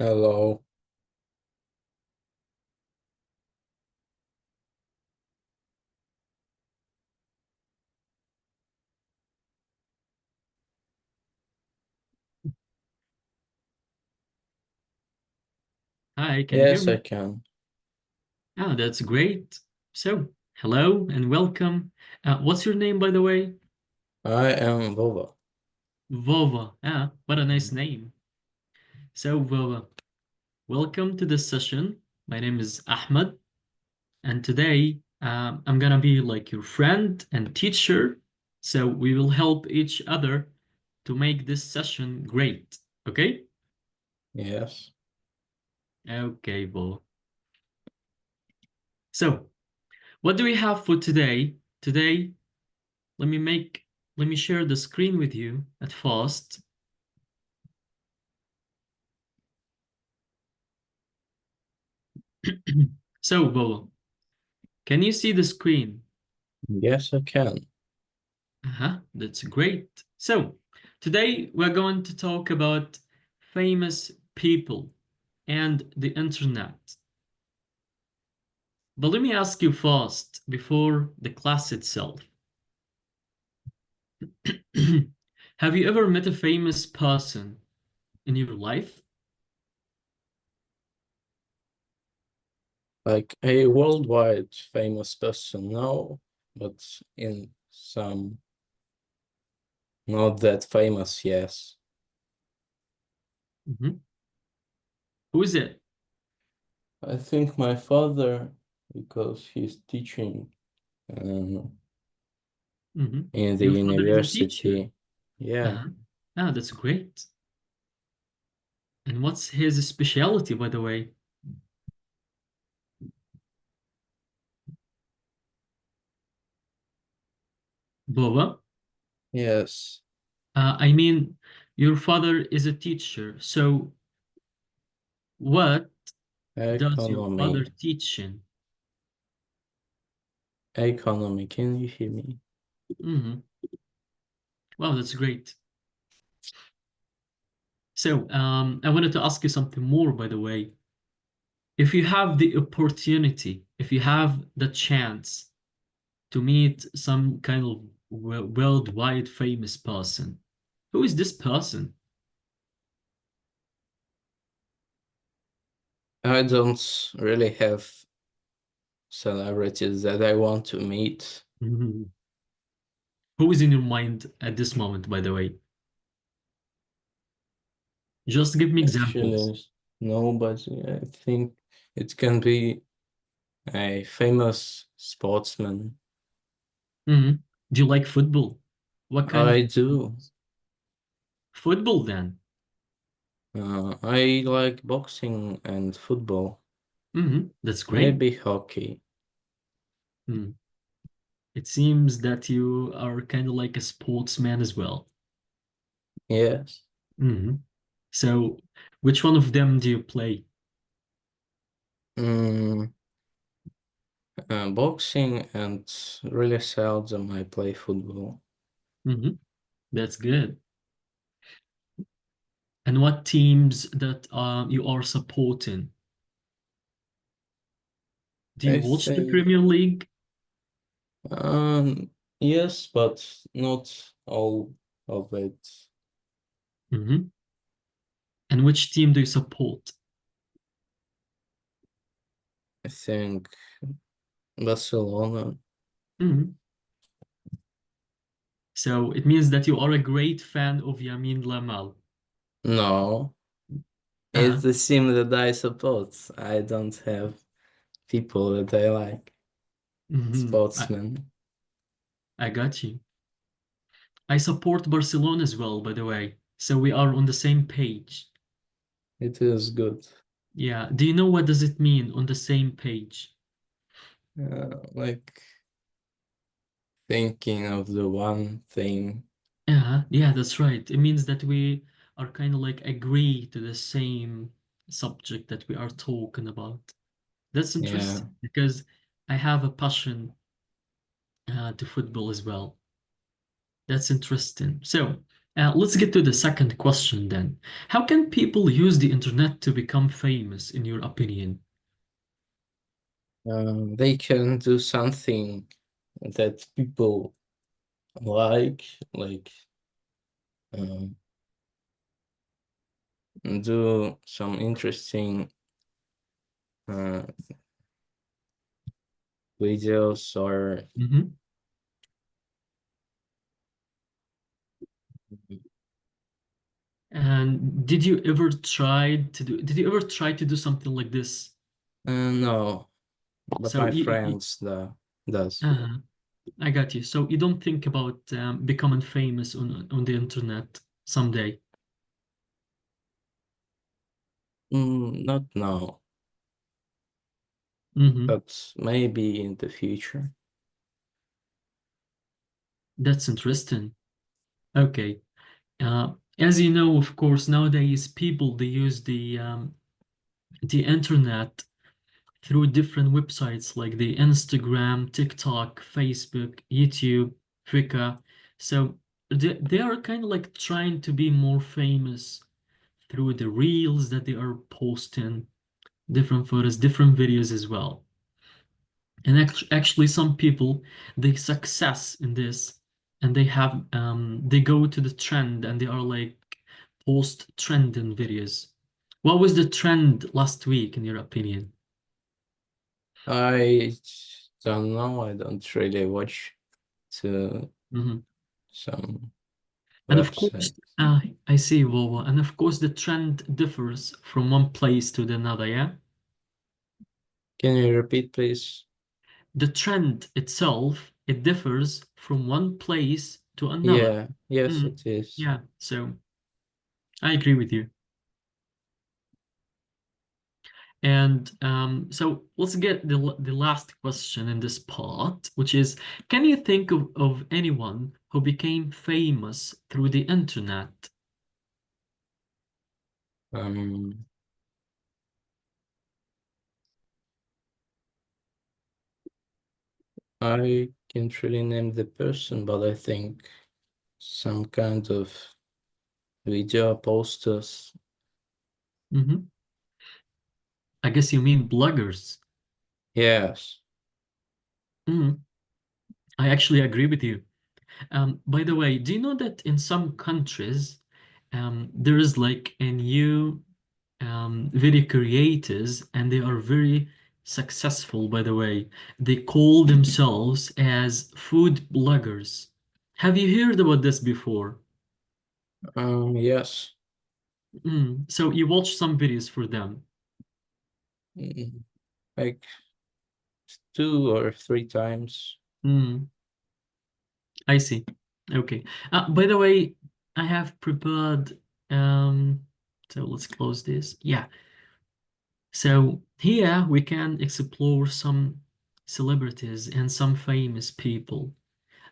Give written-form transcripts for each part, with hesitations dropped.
Hello. Hi, can you hear Yes, I me? can. Oh, that's great. So, hello and welcome. What's your name, by the way? I am Vova. Vova. Ah, what a nice name. So, Vova, welcome to this session. My name is Ahmed, and today I'm gonna be like your friend and teacher. So, we will help each other to make this session great. Okay? Yes. Okay, Vova. So, what do we have for today? Today, let me make let me share the screen with you at first. So, Bobo, can you see the screen? Yes, I can. That's great. So, today we're going to talk about famous people and the internet. But let me ask you first, before the class itself. Have you ever met a famous person in your life? Like a worldwide famous person, no, but in some not that famous, yes. Mhm. Who is it? I think my father, because he's teaching in the Your father is a teacher. university. Yeah. Uh-huh. Ah, that's great. And what's his specialty, by the way? Bova? Yes. I mean, your father is a teacher, so what does your father Economy. teach in? Economy. Can you hear me? Hmm. Wow, that's great. So, I wanted to ask you something more, by the way. If you have the opportunity, if you have the chance to meet some kind of worldwide famous person, who is this person? I don't really have celebrities that I want to meet. Mhm. Who is in your mind at this moment, by the way? Just give me examples. Actually, nobody. I think it can be a famous sportsman. Hmm. Do you like football? What kind of I do. football then? I like boxing and football. That's great. Maybe hockey. Hmm. It seems that you are kind of like a sportsman as well. Yes. Hmm. So, which one of them do you play? Mm, boxing and really seldom I play football. Hmm. That's good. And what teams that you are supporting? Do you I watch the think Premier League? yes, but not all of it. Hmm. And which team do you support? I think Barcelona. Hmm. So it means that you are a great fan of Yamin Lamal. No. It's Uh-huh. the team that I support. I don't have people that I like. Hmm. Sportsmen. I got you. I support Barcelona as well, by the way. So we are on the same page. It is good. Yeah. Do you know what does it mean on the same page? Like thinking of the one thing. Yeah, that's right. It means that we are kind of like agree to the same subject that we are talking about. That's Yeah. interesting because I have a passion to football as well. That's interesting. So, Let's get to the second question then. How can people use the internet to become famous, in your opinion? They can do something that people like um, do some interesting uh, videos or Mhm. And did you ever try to do something like this? no, but So my friends does. uh, I got you. So you don't think about becoming famous on the internet someday? Not now, Hmm. but maybe in the future. That's interesting. Okay. As you know, of course, nowadays people they use the internet through different websites like the Instagram, TikTok, Facebook, YouTube, Flickr. So they are kind of like trying to be more famous through the reels that they are posting, different photos, different videos as well. And actually, some people they success in this, and they go to the trend and they are like post trending videos. What was the trend last week, in your opinion? I don't know. I don't really watch to Mhm. some And of course, website. I see, Volvo. And of course, the trend differs from one place to the another, yeah? Can you repeat, please? The trend itself, it differs from one place to another. Yeah, yes, Mm, it is. yeah, so I agree with you. And so let's get the last question in this part, which is, can you think of anyone who became famous through the internet? Um, I can't really name the person, but I think some kind of video posters. Hmm. I guess you mean bloggers. Yes. Mhm. I actually agree with you. By the way, do you know that in some countries, there is like a new video creators, and they are very successful, by the way. They call themselves as food bloggers. Have you heard about this before? Yes. So you watch some videos for them. Mm, like 2 or 3 times. Mm, I see. Okay. By the way, I have prepared, so let's close this. Yeah. So here we can explore some celebrities and some famous people.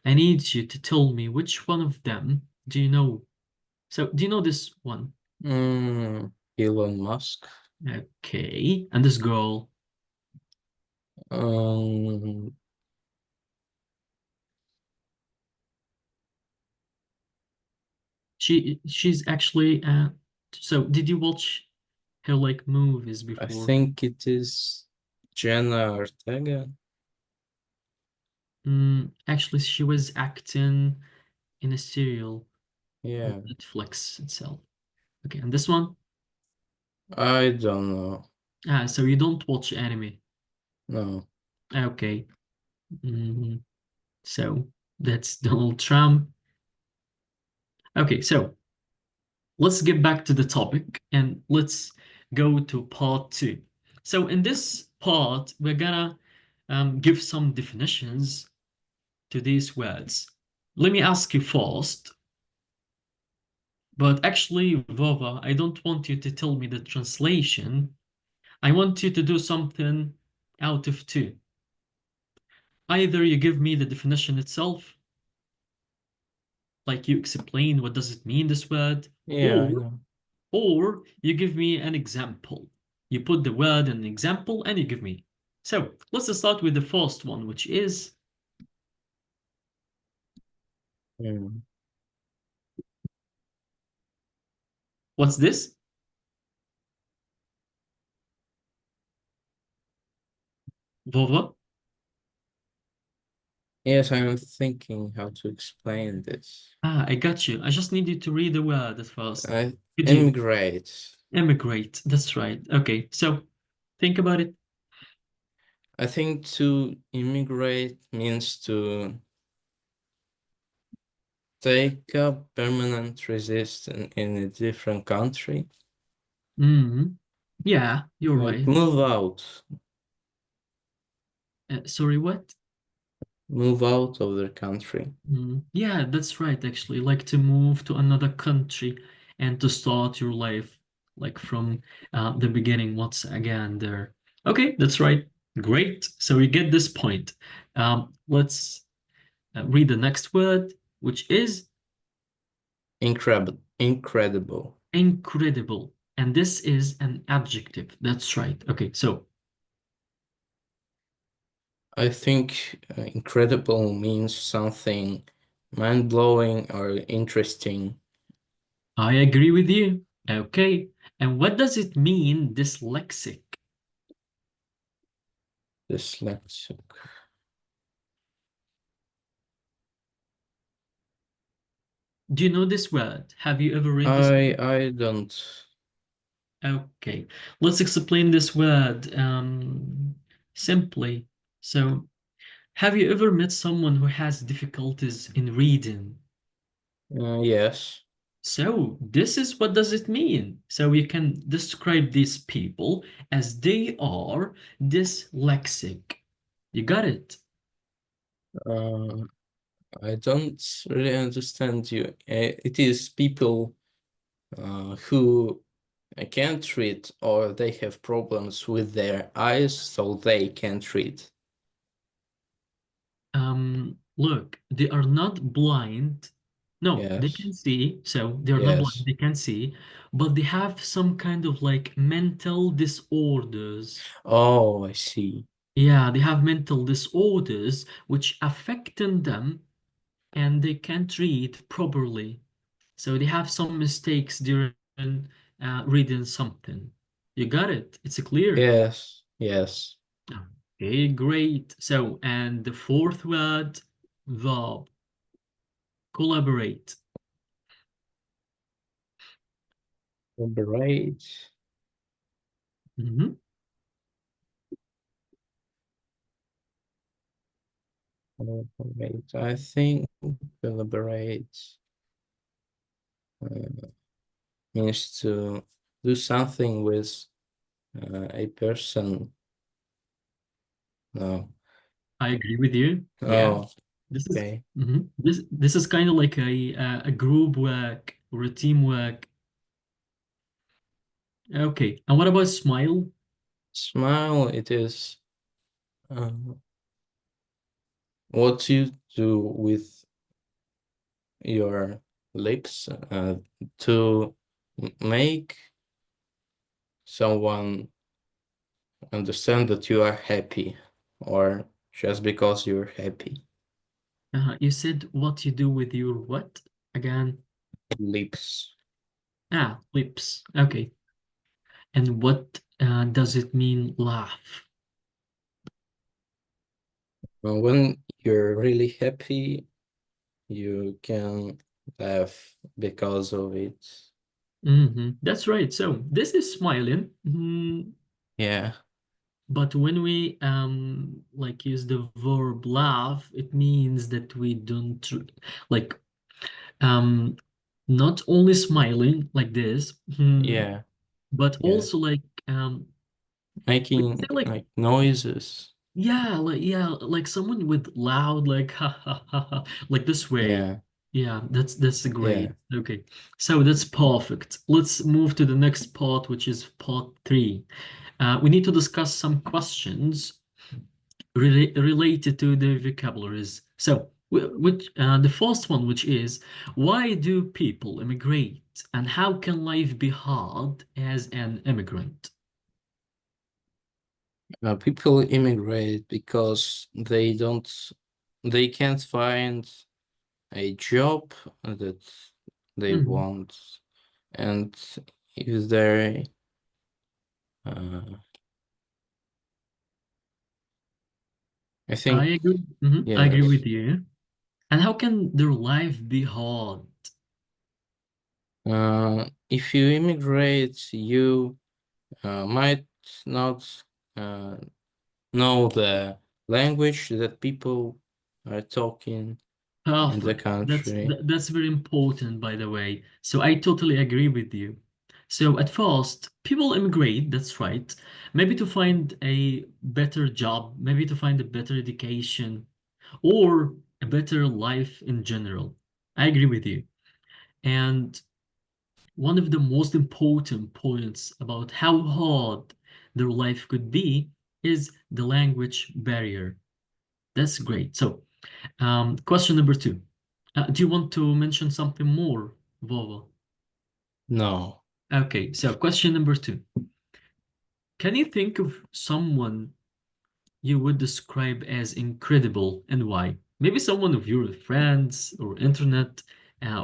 I need you to tell me which one of them do you know? So do you know this one? Elon Musk. Okay. And this girl, Um, she's actually so did you watch her like movies I before? think it is Jenna Ortega. Actually she was acting in a serial on Yeah, Netflix itself. Okay, and this one? I don't know. So you don't watch anime. No. Okay. Mhm. So that's Donald Trump. Okay, so let's get back to the topic and let's go to part two. So in this part, we're gonna give some definitions to these words. Let me ask you first, but actually, Vova, I don't want you to tell me the translation. I want you to do something out of two. Either you give me the definition itself, like you explain what does it mean, this word, Yeah, I or know. or you give me an example. You put the word in an example and you give me. So let's start with the first one, which is Mm. What's this? Vova? Yes, I'm thinking how to explain this. Ah, I got you. I just need you to read the word at first. I Could you immigrate. emigrate? That's right. Okay, so think about it. I think to immigrate means to take up permanent residence in a different country. Hmm. Yeah, you're Like right. move out. Sorry, what? Move out of the country. Yeah, that's right, actually. Like to move to another country and to start your life like from the beginning once again there. Okay, that's right. Great. So you get this point. Let's read the next word, which is Incredible. Incredible. incredible. And this is an adjective. That's right. Okay, so I think incredible means something mind-blowing or interesting. I agree with you. Okay. And what does it mean, dyslexic? Dyslexic. Do you know this word? Have you ever read this? I don't. Okay, let's explain this word simply. So, have you ever met someone who has difficulties in reading? Yes. So, this is what does it mean? So, you can describe these people as they are dyslexic. You got it? Uh, I don't really understand you. It is people who can't read or they have problems with their eyes, so they can't read. Look, they are not blind. No, they can Yes. see. So they are not blind. Yes. They can see, but they have some kind of like mental disorders. Oh, I see. Yeah, they have mental disorders which affecting them and they can't read properly. So they have some mistakes during reading something. You got it. It's clear. Yes. Yes. Okay, great. So, and the fourth word, verb, collaborate. Collaborate. Mhm. Collaborate. I think collaborate uh, means to do something with a person. No. I agree with you. Yeah, Oh, this is okay. this is kind of like a group work or a teamwork. Okay, and what about smile? Smile, it is uh, what you do with your lips to make someone understand that you are happy or just because you're happy. You said what you do with your what again? Lips. Ah, lips. Okay, and what does it mean? Laugh. When you're really happy, you can laugh because of it. That's right. So this is smiling. Yeah. But when we like use the verb laugh, it means that we don't like um not only smiling like this, Yeah. but Yeah. also like we can say Making like like noises. yeah, like someone with loud like ha ha ha ha like this way. Yeah. Yeah, that's Yeah. great. Okay, so that's perfect. Let's move to the next part, which is part three. We need to discuss some questions related to the vocabularies. So, which the first one, which is, why do people immigrate, and how can life be hard as an immigrant? People immigrate because they can't find a job that they Mhm. want, And is there uh, I I think agree. I agree yes. with you. And how can their life be hard? If you immigrate, you might not uh, know the language that people are talking in the Perfect. country. That's very important, by the way. So I totally agree with you. So at first, people immigrate, that's right. Maybe to find a better job, maybe to find a better education, or a better life in general. I agree with you. And one of the most important points about how hard their life could be is the language barrier. That's great. So, question number two. Do you want to mention something more, Vova? No. Okay, so question number two. Can you think of someone you would describe as incredible and why? Maybe someone of your friends or internet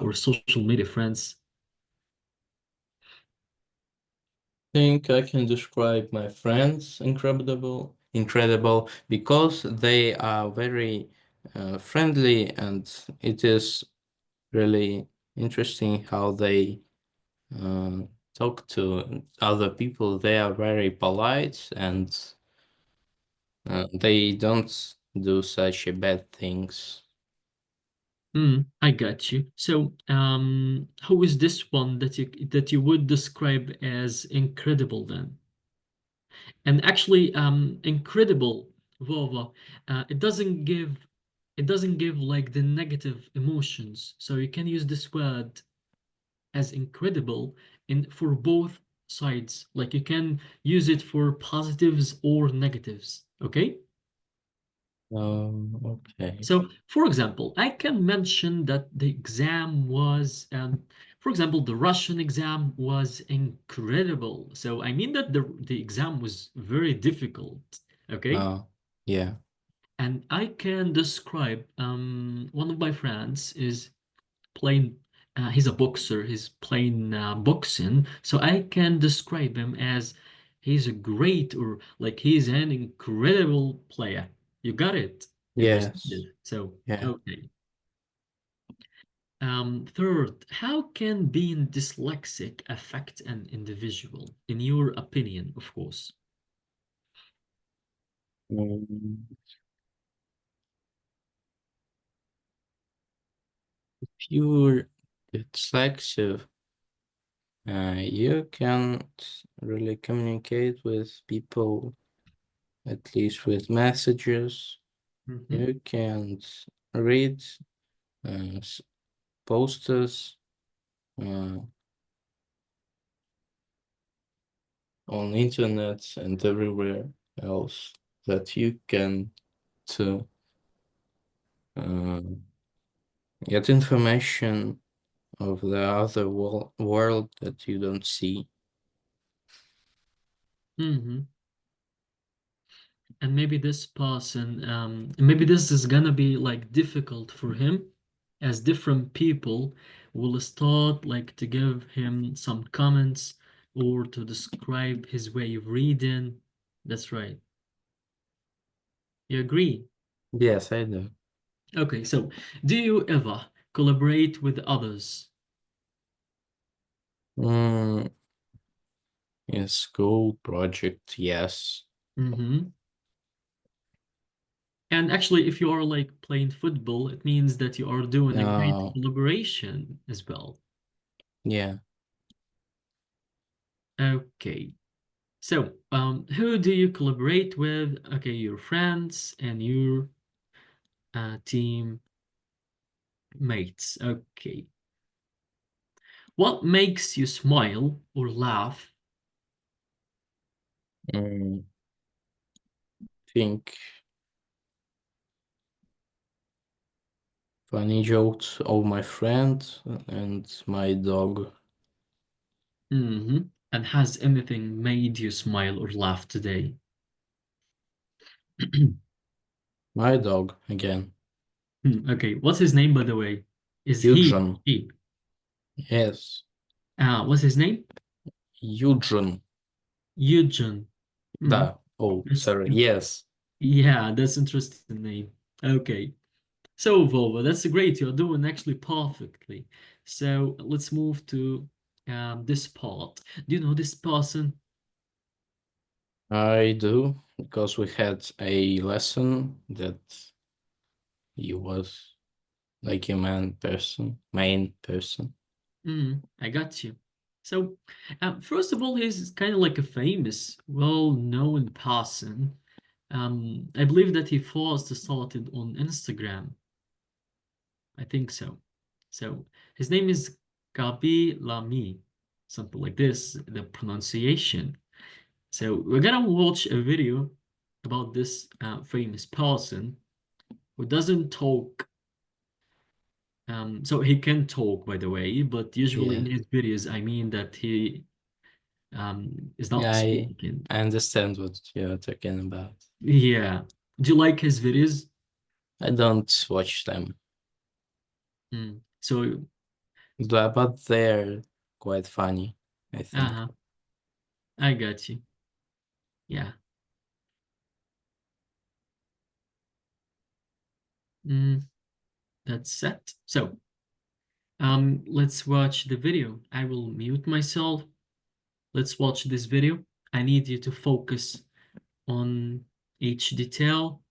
or social media friends. Think I can describe my friends incredible because they are very friendly, and it is really interesting how they uh, talk to other people. They are very polite, and they don't do such a bad things. I got you. So, who is this one that you would describe as incredible then? And actually, incredible, Vova, it doesn't give like the negative emotions. So you can use this word as incredible in for both sides. Like you can use it for positives or negatives. Okay? Okay. So, for example, I can mention that the exam was, for example, the Russian exam was incredible. So, I mean that the exam was very difficult. Okay? Uh, yeah. And I can describe one of my friends is playing, he's a boxer, he's playing boxing. So, I can describe him as he's a great or like he's an incredible player. You got it. You understood Yes. it. So, Yeah. okay. Third, how can being dyslexic affect an individual, in your opinion, of course? Mm, Pure dyslexic. You can't really communicate with people, at least with messages. Hmm. You can't read posters uh, on internet and everywhere else that you can to uh, get information of the other world that you don't see. Hmm. And maybe this person, maybe this is gonna be like difficult for him, as different people will start like to give him some comments or to describe his way of reading. That's right. You agree? Yes, I do. Okay, so do you ever collaborate with others? Mm, in school project, yes. Mm-hmm. And actually, if you are like playing football, it means that you are doing a great Uh, collaboration as well. yeah. Okay. So, who do you collaborate with? Okay, your friends and your team mates. Okay. What makes you smile or laugh? Mm, think funny jokes of my friend and my dog. Hmm. And has anything made you smile or laugh today? My dog again. Okay, what's his name, by the way? Is he? Eugen. He. Yes. What's his name? Eugen. Eugen. Hmm. Da. Oh, That's, sorry. Yes. yeah, that's interesting name. Okay. So, Volvo, that's great. You're doing actually perfectly. So let's move to this part. Do you know this person? I do, because we had a lesson that he was like a main person. I got you. So, first of all, he's kind of like a famous, well-known person. I believe that he first started on Instagram. I think so. So his name is Gabi Lamy, something like this, the pronunciation. So we're gonna watch a video about this famous person who doesn't talk. So he can talk, by the way, but usually in Yeah. his videos, I mean that he is not Yeah, speaking. I understand what you're talking about. Yeah. Do you like his videos? I don't watch them, So, but they're quite funny, I think. uh-huh, I got you. Yeah. Mm, that's set. So, let's watch the video. I will mute myself. Let's watch this video. I need you to focus on each detail.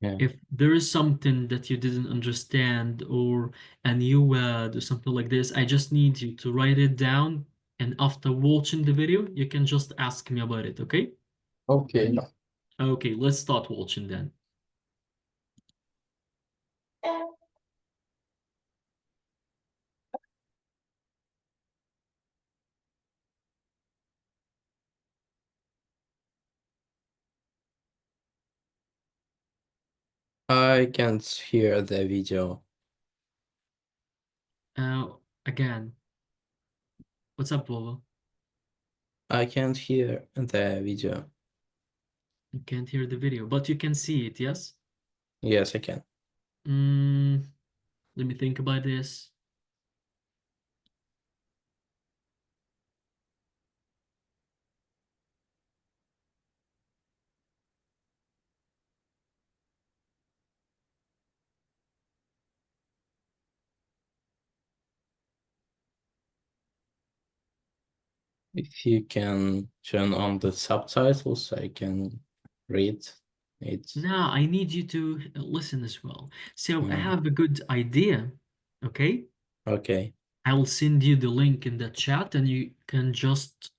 Yeah. If there is something that you didn't understand or a new word or something like this, I just need you to write it down. And after watching the video, you can just ask me about it, okay? Okay. Okay, let's start watching then. I can't hear the video. Uh, Again, what's up, Volvo? I can't hear the video. You can't hear the video, but you can see it, yes? Yes, I can. Mm, Let me think about this. If you can turn on the subtitles, I can read it. Now, I need you to listen as well. So I Mm, have a good idea, okay? okay. I'll send you the link in the chat and you can just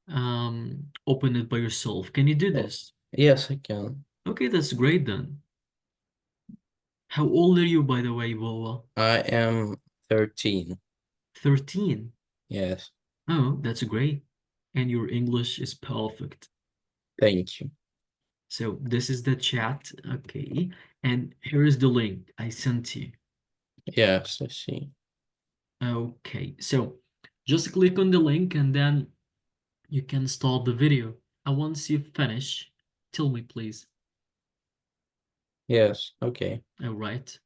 open it by yourself. Can you do Oh, this? yes, I can. Okay, that's great then. How old are you, by the way, Vola? I am 13. 13. Yes, Oh, that's great. And your English is perfect. thank you. So this is the chat, okay? And here is the link I sent you. Yes, I see. Okay, so just click on the link and then you can start the video. And once you finish, tell me please. Yes, okay. All right.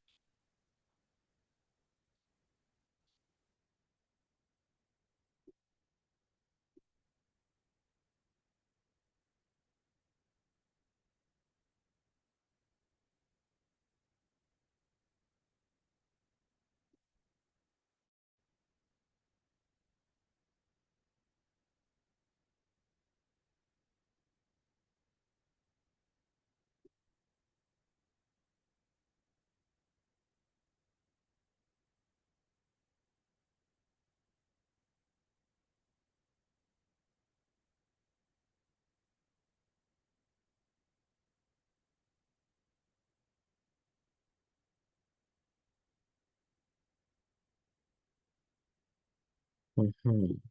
Mhm.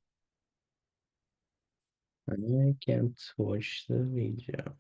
I can't watch the video.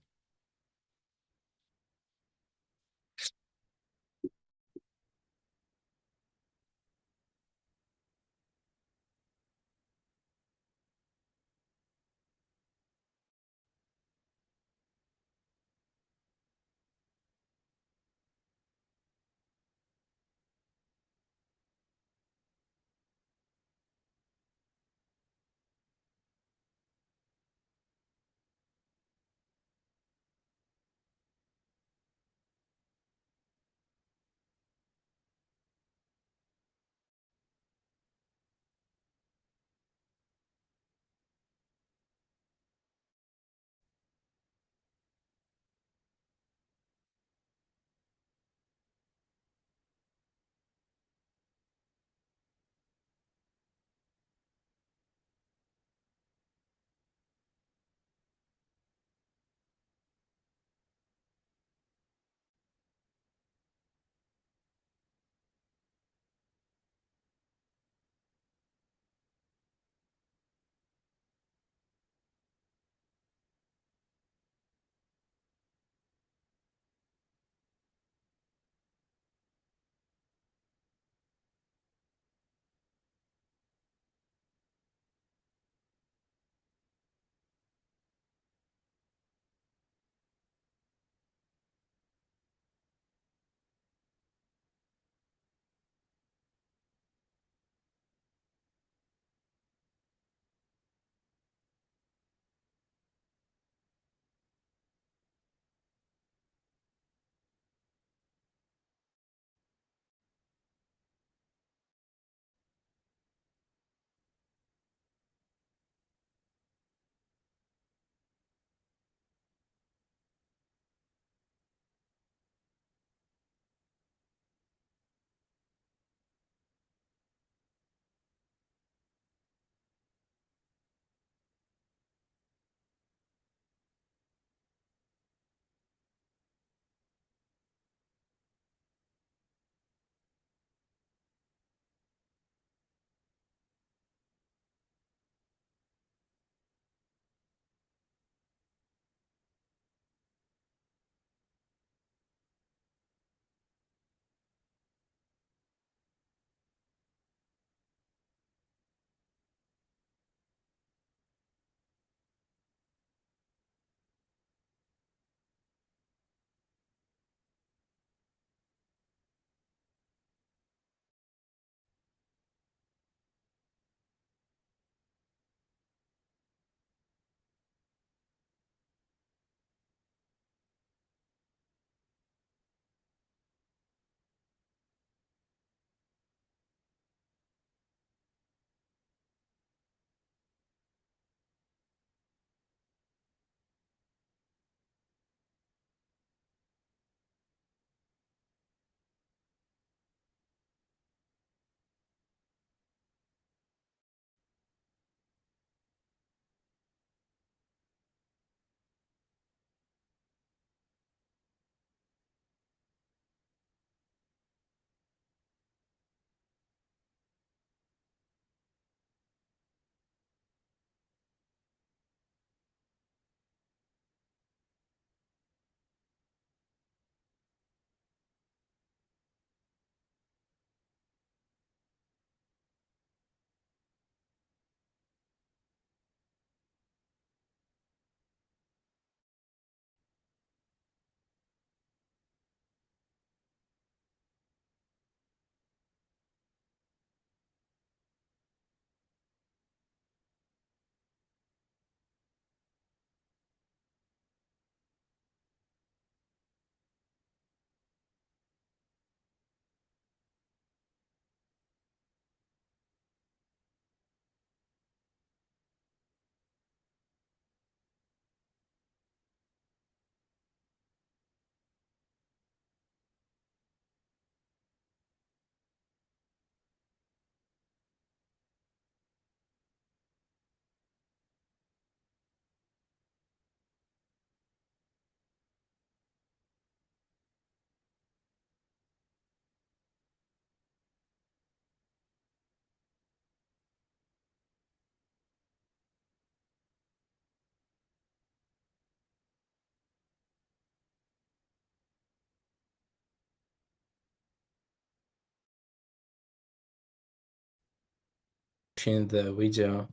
watching the video.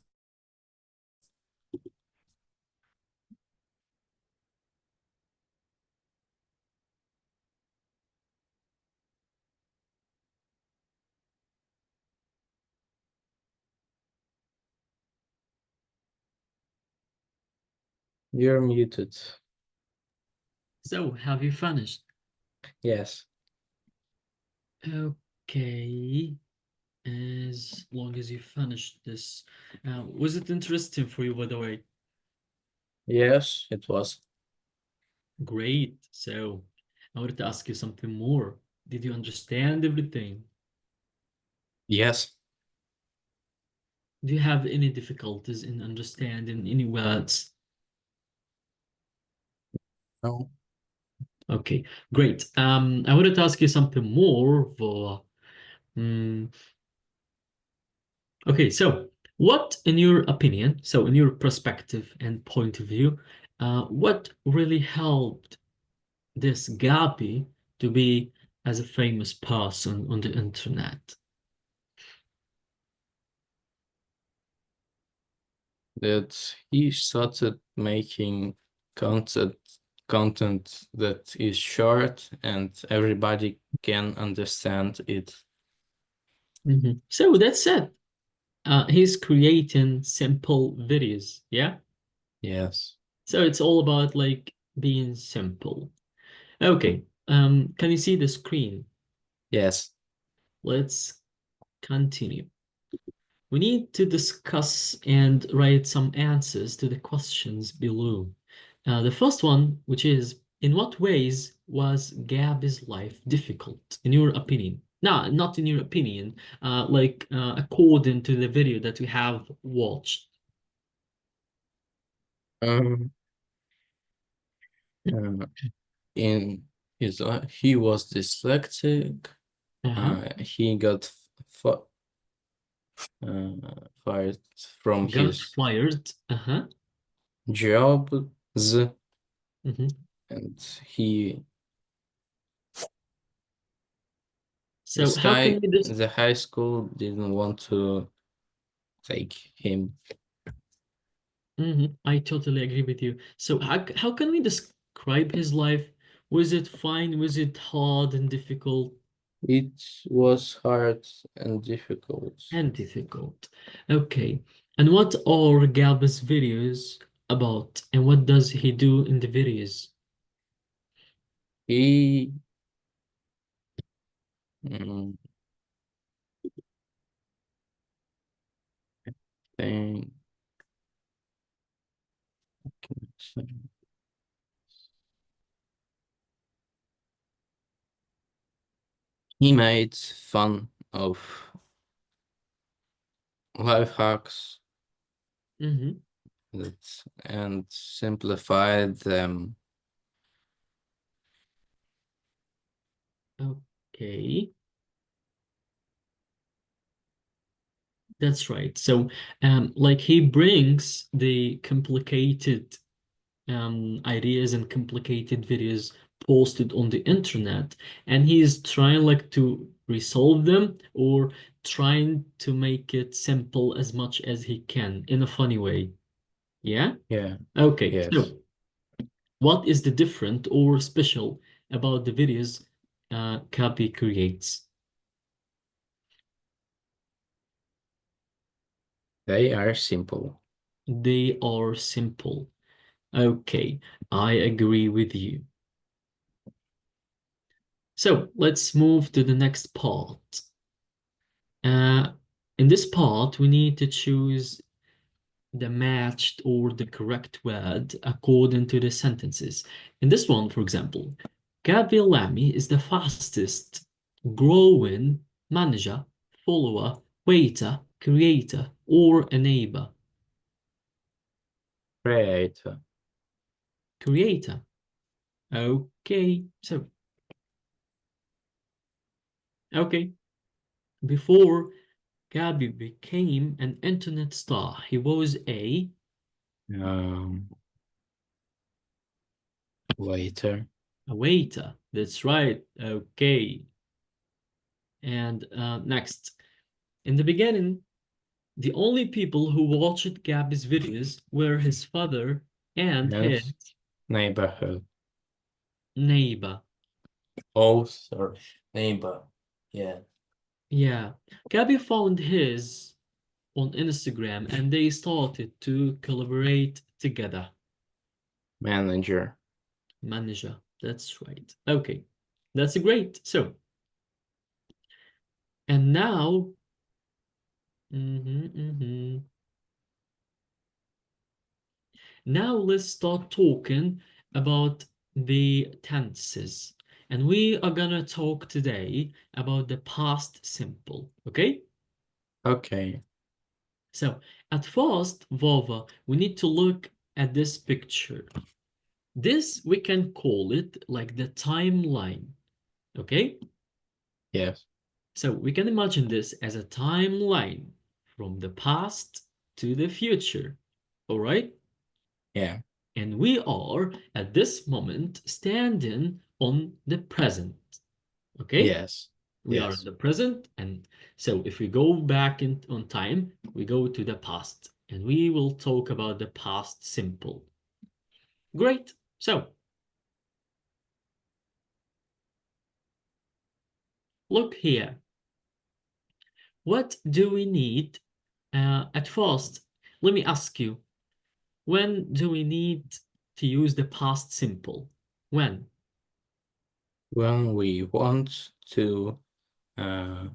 You're muted. So, have you finished? Yes. Okay. As long as you finished this. Was it interesting for you, by the way? Yes, it was. Great. So, I wanted to ask you something more. Did you understand everything? Yes. Do you have any difficulties in understanding any words? No. Okay, great. I wanted to ask you something more for okay, so what in your opinion, so in your perspective and point of view, what really helped this Gabi to be as a famous person on the internet? That he started making content that is short and everybody can understand it. So that's it. He's creating simple videos, yeah? Yes. So it's all about like being simple. Okay, can you see the screen? Yes. Let's continue. We need to discuss and write some answers to the questions below. The first one, which is, in what ways was Gabby's life difficult, in your opinion? No, not in your opinion, according to the video that we have watched. Um, uh, in his life, he was dyslexic. Uh-huh. He got fired from Got his fired. Uh-huh. jobs, Mhm. and he So how can we just the high school didn't want to take him. I totally agree with you. So how can we describe his life? Was it fine? Was it hard and difficult? It was hard and difficult. And difficult. Okay. And what are Galba's videos about? And what does he do in the videos? He mm, think he made fun of life hacks Mm-hmm. and simplified them. Okay. That's right. So, like he brings the complicated ideas and complicated videos posted on the internet, and he's trying like to resolve them or trying to make it simple as much as he can in a funny way. Yeah? Yeah, Okay. yes. So, what is the different or special about the videos Kapi creates? They are simple. They are simple. Okay, I agree with you. So let's move to the next part. Uh, in this part, we need to choose the matched or the correct word according to the sentences. In this one, for example, Gabi Lamy is the fastest growing manager, follower, waiter, creator, or a neighbor. Creator. Creator. Okay, so, okay. Before Gabi became an internet star, he was Um, Waiter. a waiter. That's right. Okay. And next, in the beginning, The only people who watched Gabby's videos were his father and his Yes. Neighborhood. neighbor. Oh, sorry. Neighbor. Yeah. Yeah, Gabby found his on Instagram and they started to collaborate together. Manager. Manager, that's right. Okay, that's great. So, and now, mhm, mhm. Now let's start talking about the tenses. And we are gonna talk today about the past simple, okay? Okay. So at first, Vova, we need to look at this picture. This we can call it like the timeline, okay? Yes. So we can imagine this as a timeline from the past to the future, all right? Yeah. And we are at this moment standing on the present, okay? Yes. We are in Yes. the present, and so if we go back in on time, we go to the past, and we will talk about the past simple. Great. So look here. What do we need at first? Let me ask you, when do we need to use the past simple? When? When we want to uh,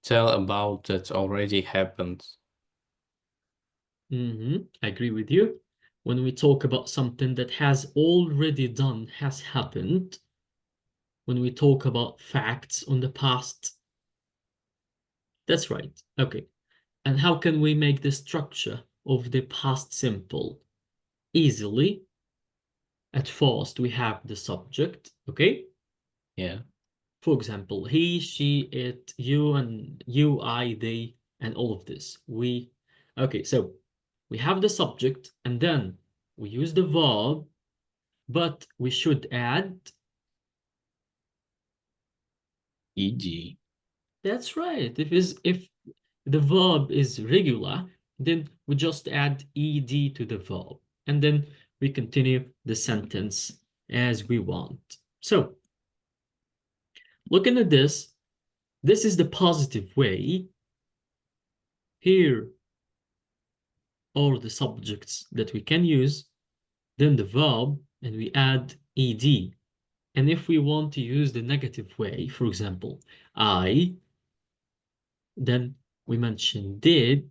tell about that already happened. I agree with you. When we talk about something that has already done, has happened, when we talk about facts on the past, that's right. Okay. And how can we make the structure of the past simple? Easily. At first, we have the subject, okay? Yeah. For example, he, she, it, you, and you, I, they, and all of this. We, okay, so we have the subject, and then we use the verb, but we should add, ED. that's right. If the verb is regular, then we just add ed to the verb, and then we continue the sentence as we want. So, looking at this is the positive way. Here are the subjects that we can use, then the verb, and we add ed. And if we want to use the negative way, for example, I, then we mention did,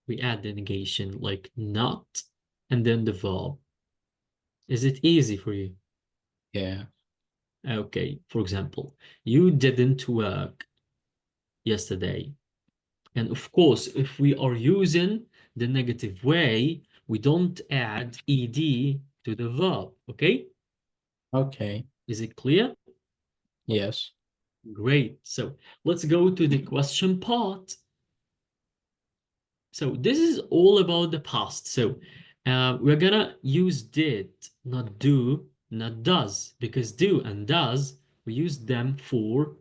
we add the negation like not, and then the verb. Is it easy for you? Yeah. Okay, for example, you didn't work yesterday. And of course, if we are using the negative way, we don't add ed to the verb, okay? Okay. Is it clear? Yes. Great. So let's go to the question part. So this is all about the past. So we're gonna use did, not do, not does, because do and does, we use them for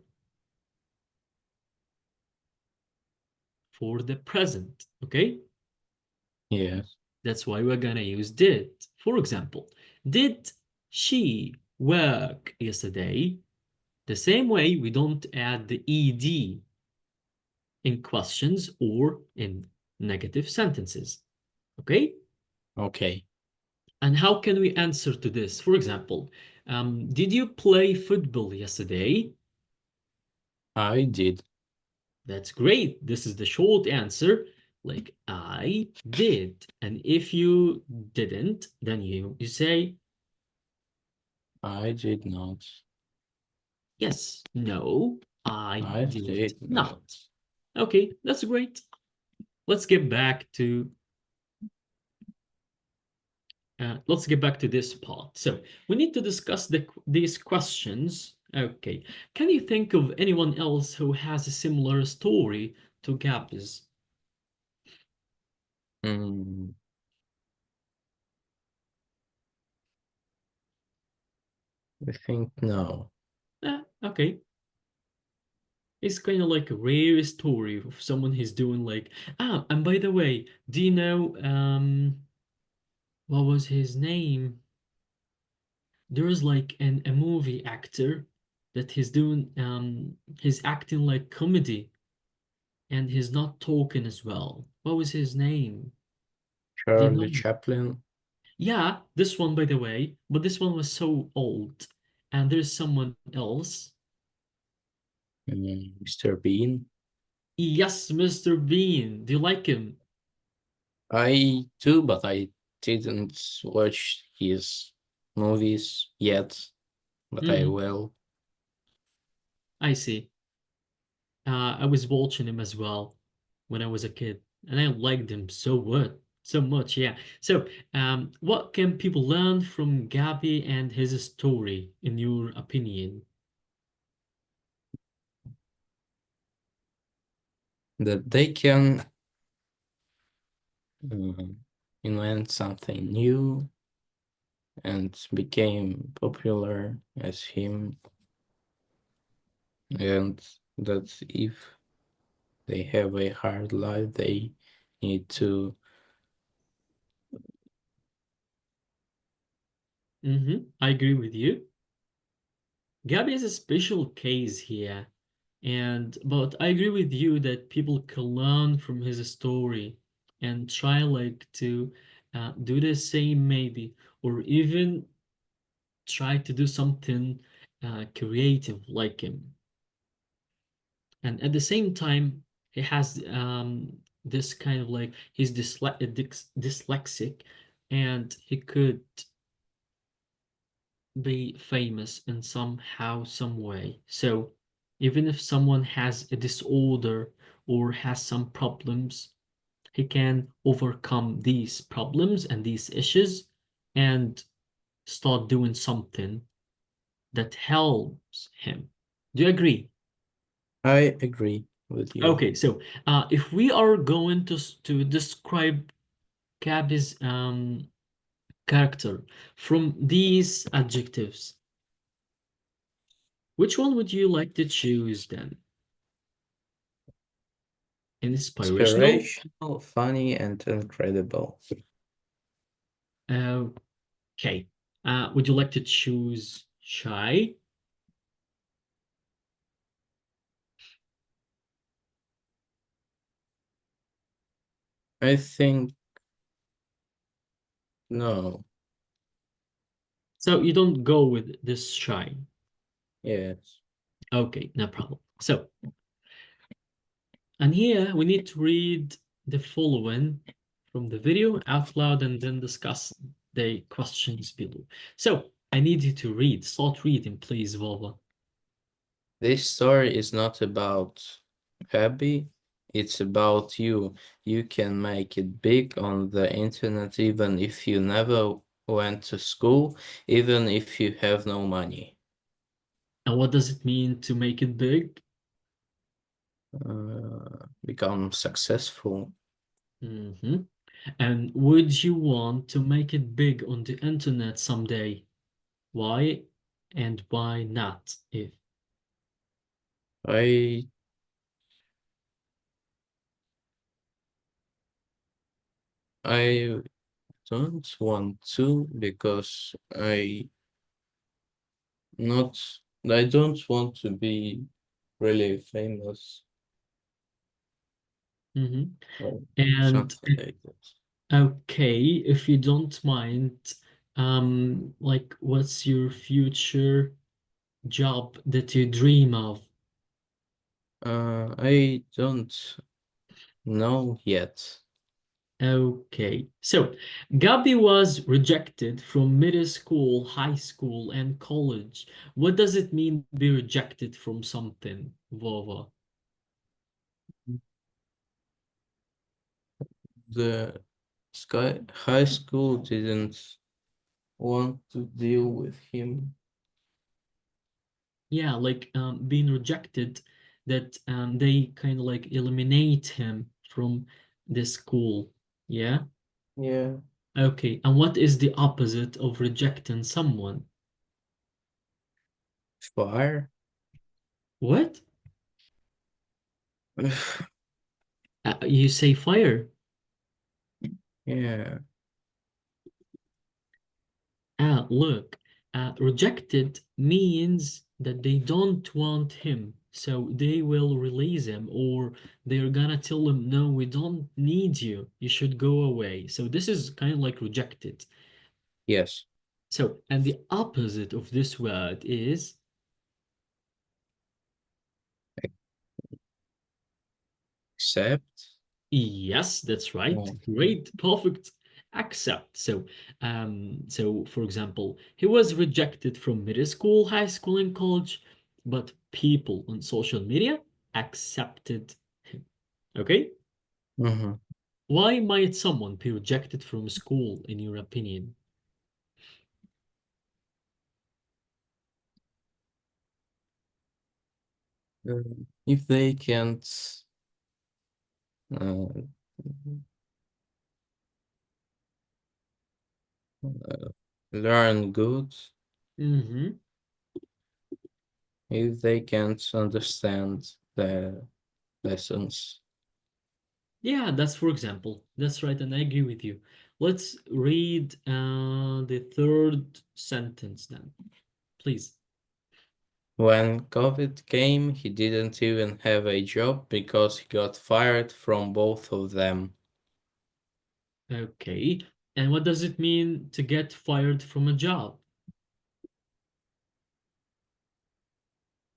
the present, okay? Yes. That's why we're gonna use did. For example, did she work yesterday? The same way we don't add the ed in questions or in negative sentences, okay? Okay. And how can we answer to this? For example, did you play football yesterday? I did. That's great. This is the short answer. Like, I did. And if you didn't, then you say, I did not. yes, no, I I did did not. not. Okay, that's great. Let's get back to this part. So we need to discuss these questions. Okay. Can you think of anyone else who has a similar story to Gabby's? Mm, I think no. Okay. It's kind of like a rare story of someone who's doing like, and by the way, do you know what was his name? There is like a movie actor that he's acting like comedy and he's not talking as well. What was his name? Do you Charlie know? Chaplin, Yeah, this one by the way, but this one was so old. And there's someone else. Mr. Bean. Yes, Mr. Bean. Do you like him? I do, but I didn't watch his movies yet, but I Hmm. will. I see. I was watching him as well when I was a kid, and I liked him so much. Yeah. So, what can people learn from Gabby and his story, in your opinion? That they can um, invent something new and became popular as him, and that if they have a hard life, they need to. I agree with you. Gabby is a special case here, and but I agree with you that people can learn from his story and try like to do the same maybe, or even try to do something creative like him. And at the same time, he has this kind of like he's dyslexic, and he could be famous in somehow, some way. So even if someone has a disorder or has some problems, he can overcome these problems and these issues and start doing something that helps him. Do you agree? I agree with you. Okay, so if we are going to describe Gabby's character from these adjectives, which one would you like to choose then? Inspirational? Inspirational, funny, and incredible. Okay. Would you like to choose shy? I think no. So you don't go with this shy. Yes. Okay, no problem. So, and here we need to read the following from the video out loud and then discuss the questions below. So, I need you to read. Start reading, please, Vova. This story is not about happy, it's about you. You can make it big on the internet even if you never went to school, even if you have no money. And what does it mean to make it big? Become successful. hmm And would you want to make it big on the internet someday? Why and why not? If I I don't want to because not I don't want to be really famous Mhm. or And something like that. okay, if you don't mind, like what's your future job that you dream of? I don't know yet. Okay, so Gabi was rejected from middle school, high school, and college. What does it mean be rejected from something, Vova? The Sky High School didn't want to deal with him. Yeah, like being rejected, that they kind of like eliminate him from the school. Yeah. Yeah, Okay, and what is the opposite of rejecting someone? fire. What? You say fire. Yeah. Look, rejected means that they don't want him, so they will release him, or they're gonna tell him, no, we don't need you. You should go away. So this is kind of like rejected. Yes. So, and the opposite of this word is Accept. yes, that's right. Oh. Great, perfect. Accept. So for example, he was rejected from middle school, high school, and college, but people on social media accepted him. Okay? Mhm. Why might someone be rejected from school, in your opinion? If they can't uh, learn good, Mm-hmm. if they can't understand the lessons. Yeah, that's for example. That's right, and I agree with you. Let's read the third sentence then, please. When COVID came, he didn't even have a job because he got fired from both of them. Okay. And what does it mean to get fired from a job?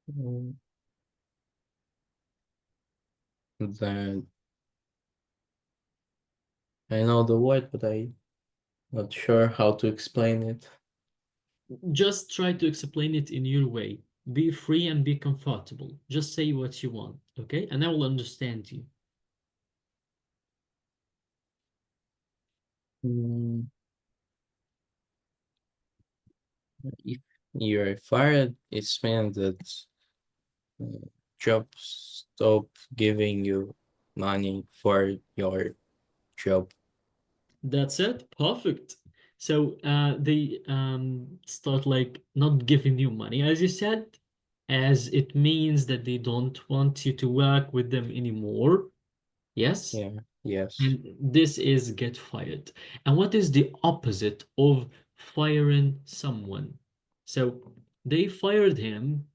Mm, Then I know the word, but I'm not sure how to explain it. Just try to explain it in your way. Be free and be comfortable. Just say what you want, okay? And I will understand you. Mm, If you're fired, it's means that uh, jobs stop giving you money for your job. That's it. Perfect. So they start like not giving you money, as you said, as it means that they don't want you to work with them anymore. Yes? Yeah, yes. And this is get fired. And what is the opposite of firing someone? So they fired him.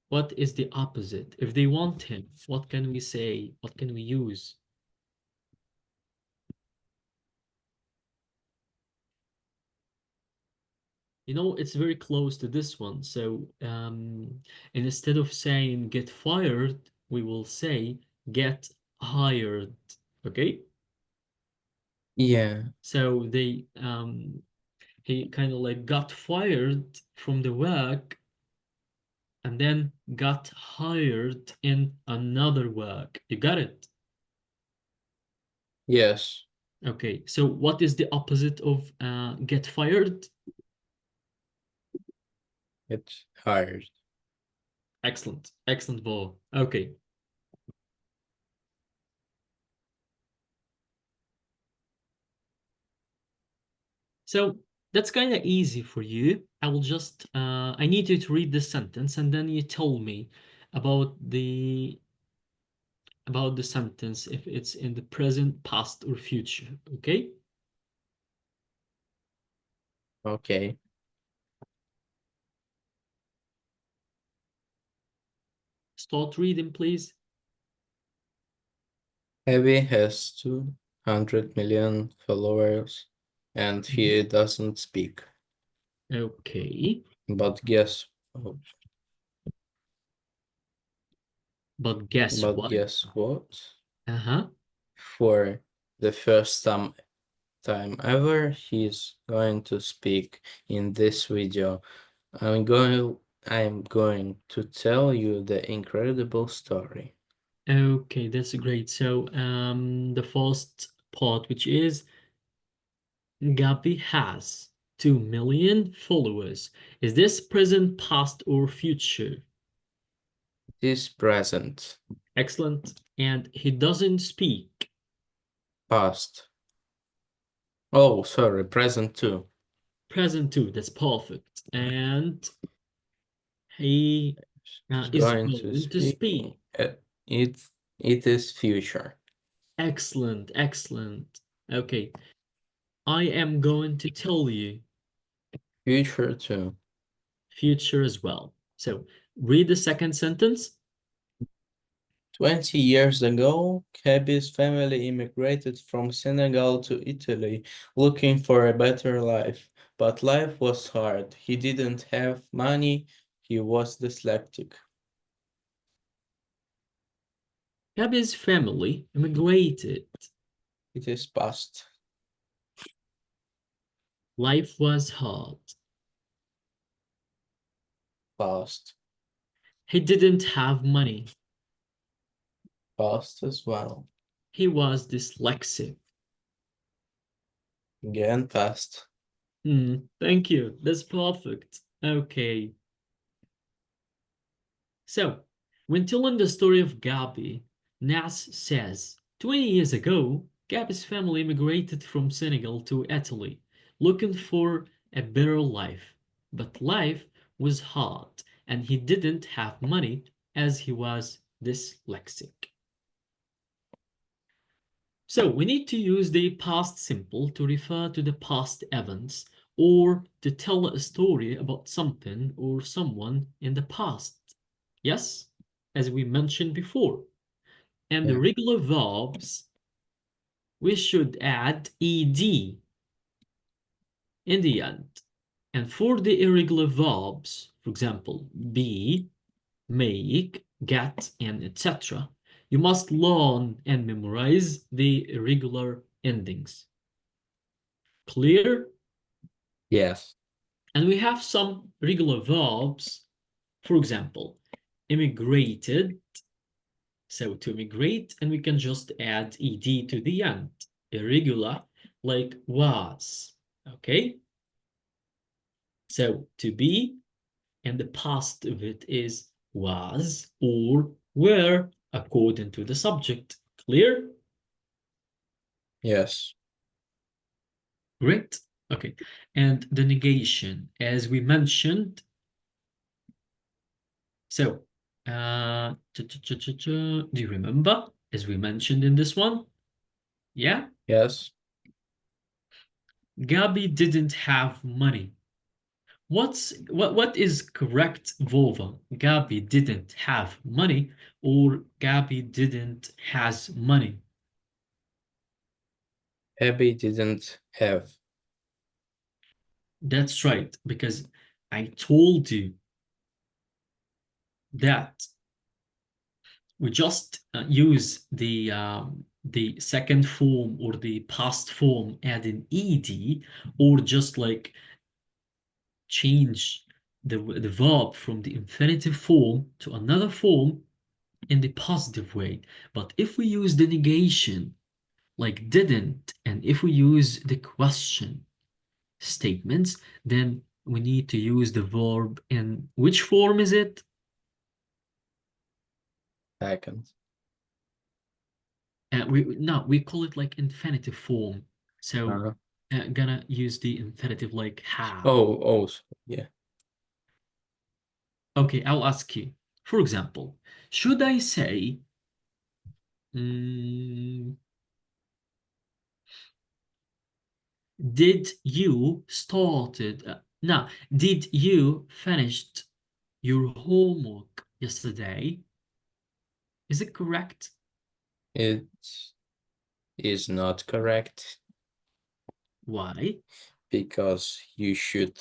What is the opposite? If they want him, what can we say? What can we use? You know, it's very close to this one. So and instead of saying get fired, we will say get hired. Okay? Yeah, So he kind of like got fired from the work and then got hired in another work. You got it? yes. Okay, so what is the opposite of get fired? It's hired. Excellent, excellent, Bo. Okay, so that's kind of easy for you. I will just, I need you to read this sentence and then you tell me about the sentence if it's in the present, past, or future. Okay? Okay. Start reading, please. Heavy has 200 million followers and he Mhm. doesn't speak. Okay, But guess but guess but what? guess what? Uh-huh. For the first time ever, he's going to speak in this video. I'm going to tell you the incredible story. Okay, that's great. So, the first part, which is Gabi has 2 million followers. Is this present, past, or future? This present, Excellent. And he doesn't speak. past. Oh, sorry, present too. Present too. That's perfect. And he He's is going to going to speak. speak. It's It is future. Excellent, excellent. Okay, I am going to tell you Future too. future as well. So read the second sentence. 20 years ago, Kabi's family immigrated from Senegal to Italy looking for a better life. But life was hard. He didn't have money. He was dyslexic. Gabi's family immigrated. It is past. Life was hard. Past. He didn't have money. Past as well. He was dyslexic. Again, past. Thank you. That's perfect. Okay. So, when telling the story of Gabi, Nas says, 20 years ago, Gabi's family immigrated from Senegal to Italy, looking for a better life. But life was hard, and he didn't have money as he was dyslexic. So we need to use the past simple to refer to the past events or to tell a story about something or someone in the past. Yes, as we mentioned before. And the Yeah. regular verbs, we should add ed in the end. And for the irregular verbs, for example, be, make, get, and etc., you must learn and memorize the irregular endings. Clear? Yes. And we have some regular verbs. For example, immigrated. So to immigrate, and we can just add ed to the end. Irregular, like was. Okay? So to be, and the past of it is was or were, according to the subject. Clear? Yes. Great. Okay. And the negation, as we mentioned. So, do you remember, as we mentioned in this one? Yeah? Yes. Gabi didn't have money. What is correct vulva? Gabi didn't have money or Gabi didn't has money? Abby didn't have. That's right, because I told you that we just use the second form or the past form adding ed, or just like change the verb from the infinitive form to another form in the positive way. But if we use the negation like didn't, and if we use the question statements, then we need to use the verb in which form is it? Second. We call it like infinitive form. So Uh, gonna use the infinitive like have. Yeah. Okay, I'll ask you. For example, should I say, mm, did you started? No, did you finished your homework yesterday? Is it correct? It is not correct Why? because you should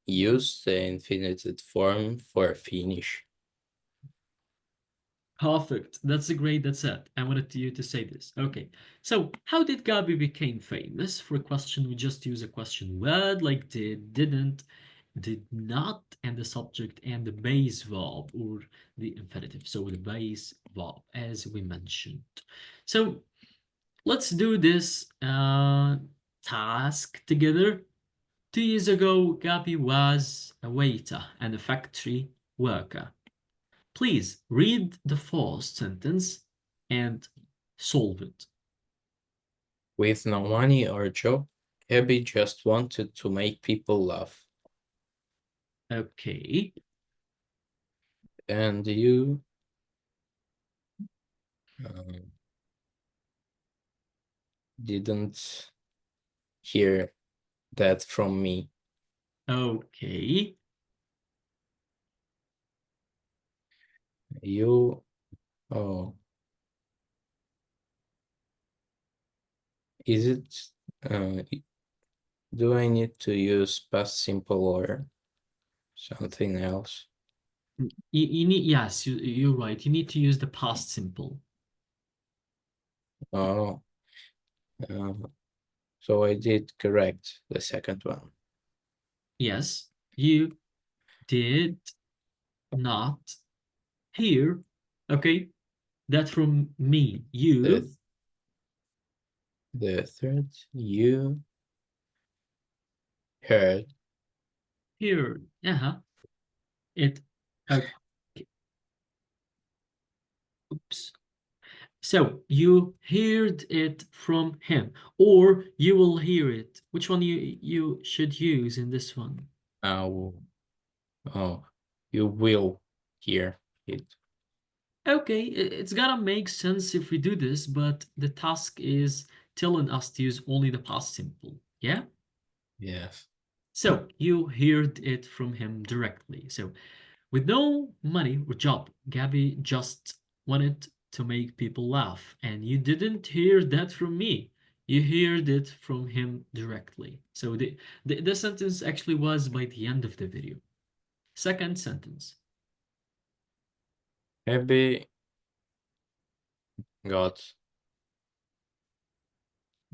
use the infinitive form for finish. Perfect. That's it. I wanted you to say this. Okay. So how did Gabi became famous? For a question, we just use a question word like did, didn't, did not, and the subject and the base verb or the infinitive. So the base verb, as we mentioned. So let's do this task together. 2 years ago, Gabi was a waiter and a factory worker. Please read the first sentence and solve it. With no money or job, Abby just wanted to make people laugh. Okay. And you didn't hear that from me. Okay. You, oh, is it, do I need to use past simple or something else? You need, yes, you're right. You need to use the past simple. Oh, so I did correct the second one. Yes, you did not hear. Okay, that from me. You The third, you heard. heard. It. Okay. Oops. So you heard it from him, or you will hear it. Which one you should use in this one? Oh, you will hear it. Okay, it's gonna make sense if we do this, but the task is telling us to use only the past simple. Yeah? Yes. So you heard it from him directly. So with no money or job, Gabby just wanted to make people laugh. And you didn't hear that from me. You heard it from him directly. So the sentence actually was by the end of the video. Second sentence. Abby got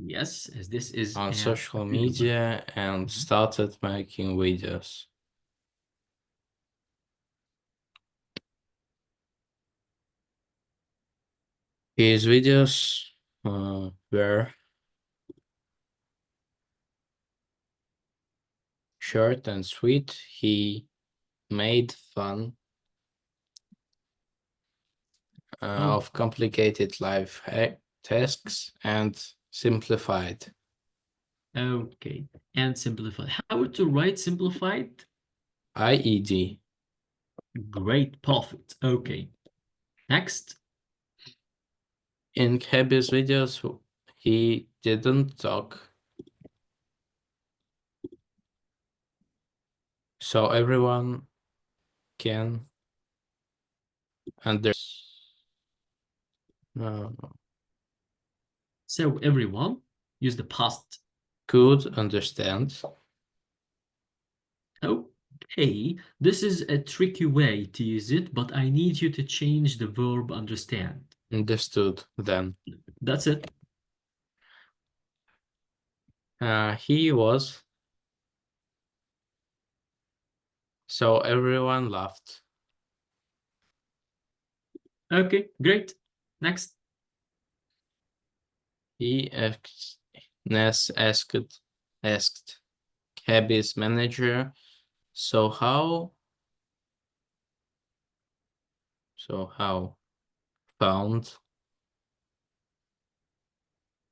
Yes, as this is on a social video. media and started making videos. His videos were short and sweet. He made fun Oh, of complicated life tasks and simplified. okay. And simplified. How to write simplified? IED. Great, perfect. Okay. Next. In Kebi's videos, he didn't talk, so everyone can understand. So everyone use the past. Could understand. Okay, this is a tricky way to use it, but I need you to change the verb understand. Understood then. That's it. He was, so everyone laughed. Okay, great. Next. He Ness asked Kebi's manager, so how found.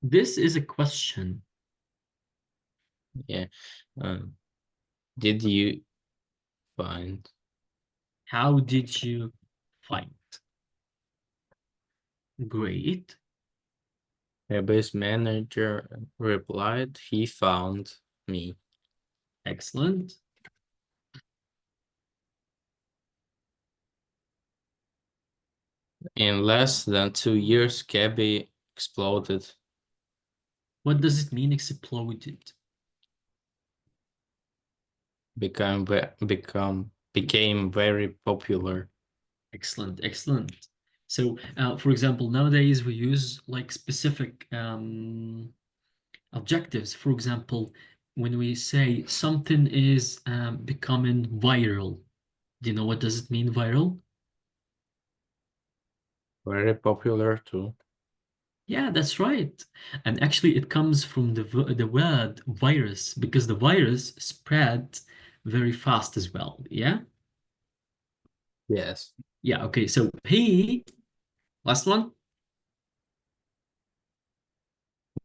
This is a question. Yeah. Did you find? How did you find? Great. Kebi's manager replied, he found me. Excellent. In less than 2 years, Kebi exploded. What does it mean exploded? Became very popular. Excellent, excellent. So, for example, nowadays we use like specific objectives. For example, when we say something is becoming viral, do you know what does it mean viral? Very popular too. Yeah, that's right. And actually, it comes from the word virus because the virus spread very fast as well. Yeah. Yes. Yeah. Okay. So he, last one,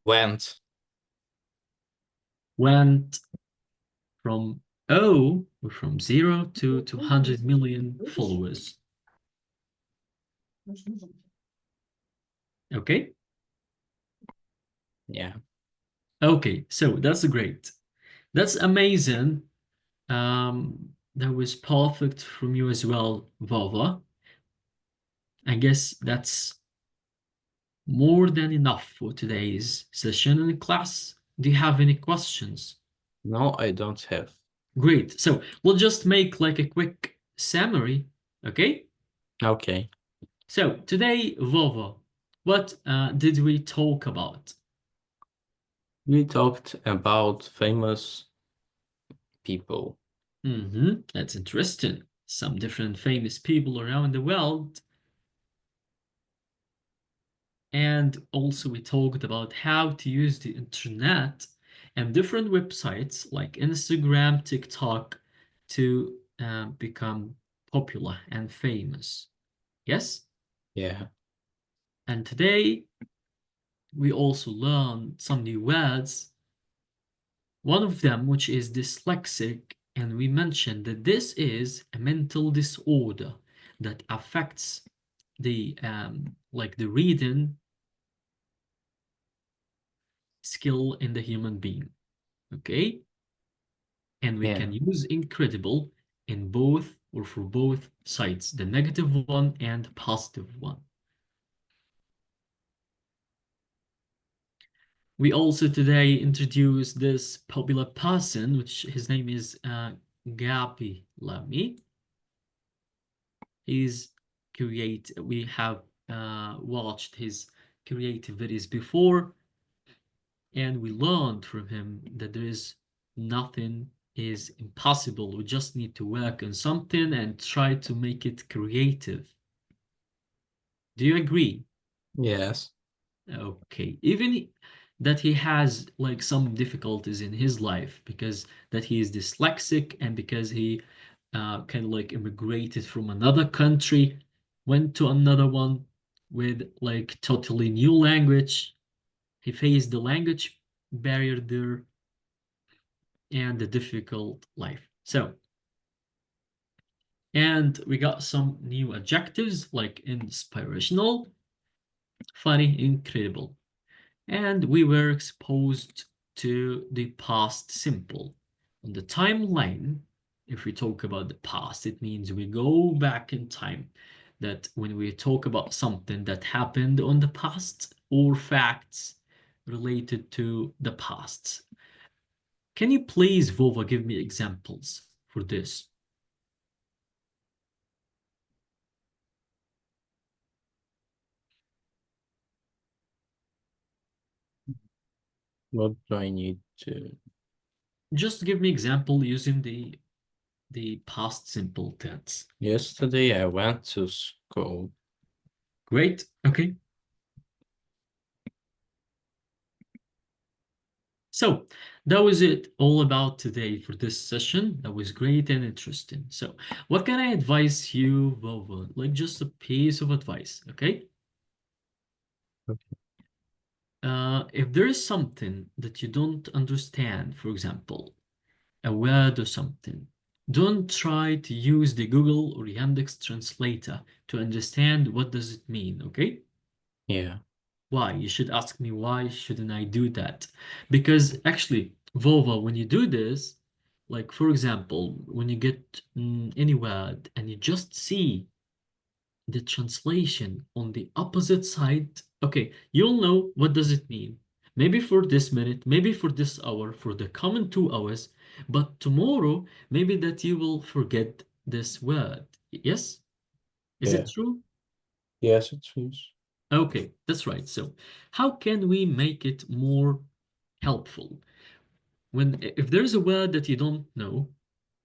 Went went from from 0 to 200 million followers. Okay? Yeah. Okay, so that's great. That's amazing. That was perfect from you as well, Vova. I guess that's more than enough for today's session in class. Do you have any questions? No, I don't have. Great. So we'll just make like a quick summary, okay? Okay. So today, Vova, what did we talk about? We talked about famous people. That's interesting. Some different famous people around the world. And also we talked about how to use the internet and different websites like Instagram, TikTok to become popular and famous. Yes? Yeah. And today we also learned some new words. One of them, which is dyslexic, and we mentioned that this is a mental disorder that affects the like the reading skill in the human being. Okay? And we Yeah. can use incredible in both or for both sides, the negative one and the positive one. We also today introduced this popular person, which his name is Gabi Lamy. He's we have watched his creative videos before, and we learned from him that there is nothing is impossible. We just need to work on something and try to make it creative. Do you agree? Yes. Okay. Even that he has like some difficulties in his life because that he is dyslexic and because he kind of like immigrated from another country, went to another one with like totally new language. He faced the language barrier there and the difficult life. So, and we got some new adjectives like inspirational, funny, incredible. And we were exposed to the past simple. On the timeline, if we talk about the past, it means we go back in time. That when we talk about something that happened on the past or facts related to the past. Can you please, Vova, give me examples for this? What do I need to? Just give me example using the past simple tense. Yesterday I went to school. Great. Okay. So that was it all about today for this session. That was great and interesting. So what can I advise you, Vova? Like just a piece of advice, okay? If there is something that you don't understand, for example, a word or something, don't try to use the Google or Yandex translator to understand what does it mean, okay? Yeah. Why? You should ask me why shouldn't I do that? Because actually, Vova, when you do this, like for example, when you get any word and you just see the translation on the opposite side, okay, you'll know what does it mean. Maybe for this minute, maybe for this hour, for the coming 2 hours, but tomorrow, maybe that you will forget this word. Yes? Is it Yeah. true? Yes, it is. Okay, that's right. So, how can we make it more helpful? When if there's a word that you don't know,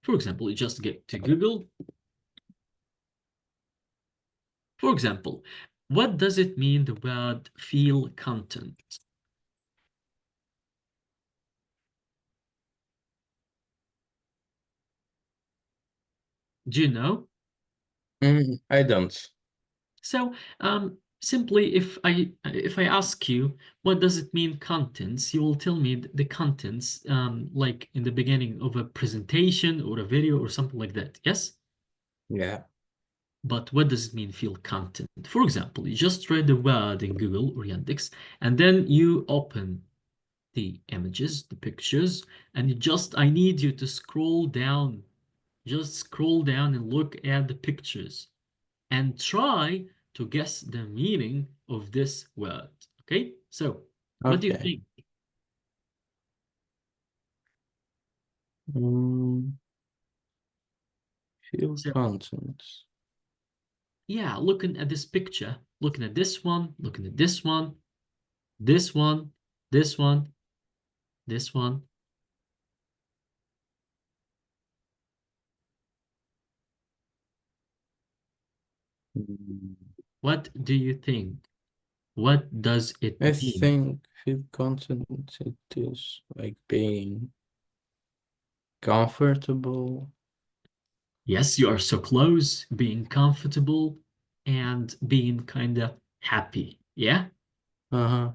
for example, you just get to Google. For example, what does it mean the word feel content? Do you know? I don't. So, simply if I ask you what does it mean contents, you will tell me the contents like in the beginning of a presentation or a video or something like that. Yes? Yeah. But what does it mean feel content? For example, you just read the word in Google or Yandex, and then you open the images, the pictures, and I need you to scroll down. Just scroll down and look at the pictures and try to guess the meaning of this word. Okay? So, what do you Okay. think? Feel So, content. yeah, looking at this picture, looking at this one, looking at this one, this one, this one, this one. Mm, What do you think? What does it I mean? think feel content, it is like being comfortable. Yes, you are so close, being comfortable and being kind of happy. Yeah? Uh-huh.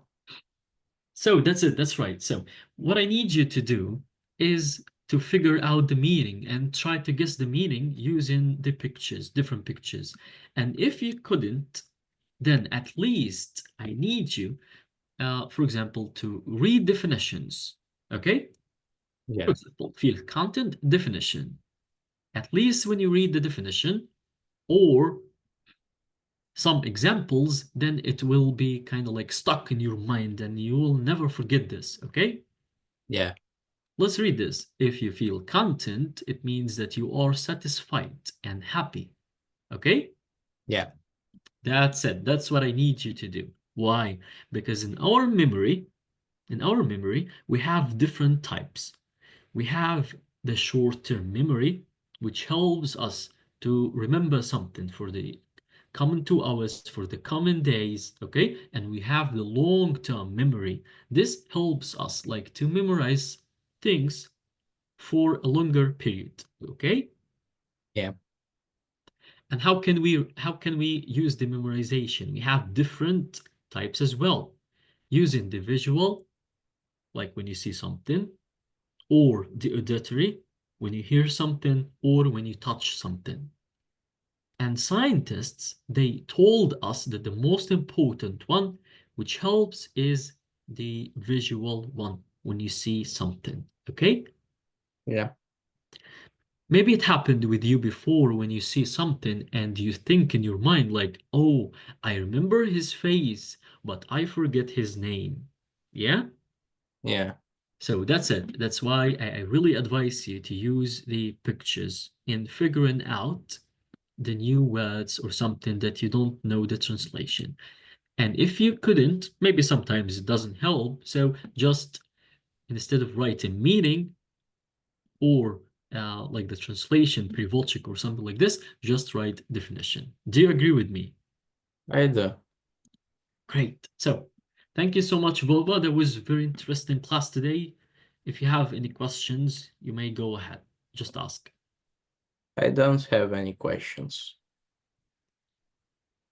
So that's it. That's right. So what I need you to do is to figure out the meaning and try to guess the meaning using the pictures, different pictures. And if you couldn't, then at least I need you, for example, to read definitions. Okay? For Yeah. example, field content definition. At least when you read the definition or some examples, then it will be kind of like stuck in your mind and you will never forget this. Okay? Yeah. Let's read this. If you feel content, it means that you are satisfied and happy. Okay? Yeah. That's it. That's what I need you to do. Why? Because in our memory, we have different types. We have the short-term memory, which helps us to remember something for the common 2 hours, for the common days, okay? And we have the long-term memory. This helps us like to memorize things for a longer period, okay? Yeah. And how can we use the memorization? We have different types as well. Using the visual, like when you see something, or the auditory, when you hear something, or when you touch something. And scientists, they told us that the most important one, which helps, is the visual one, when you see something, okay? Yeah. Maybe it happened with you before when you see something and you think in your mind, like, oh, I remember his face, but I forget his name. Yeah? Yeah. So that's it. That's why I really advise you to use the pictures in figuring out the new words or something that you don't know the translation. And if you couldn't, maybe sometimes it doesn't help. So just instead of writing meaning, or like the translation Privolchik or something like this, just write definition. Do you agree with me? I do. Great. So thank you so much, Vova. That was a very interesting class today. If you have any questions, you may go ahead. Just ask. I don't have any questions.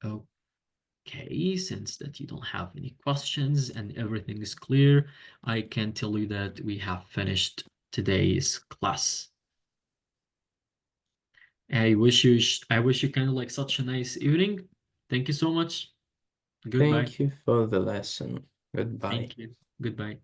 Okay, since that you don't have any questions and everything is clear, I can tell you that we have finished today's class. I wish you kind of like such a nice evening. Thank you so much. Goodbye. Thank you for the lesson. Goodbye. Thank you. Goodbye.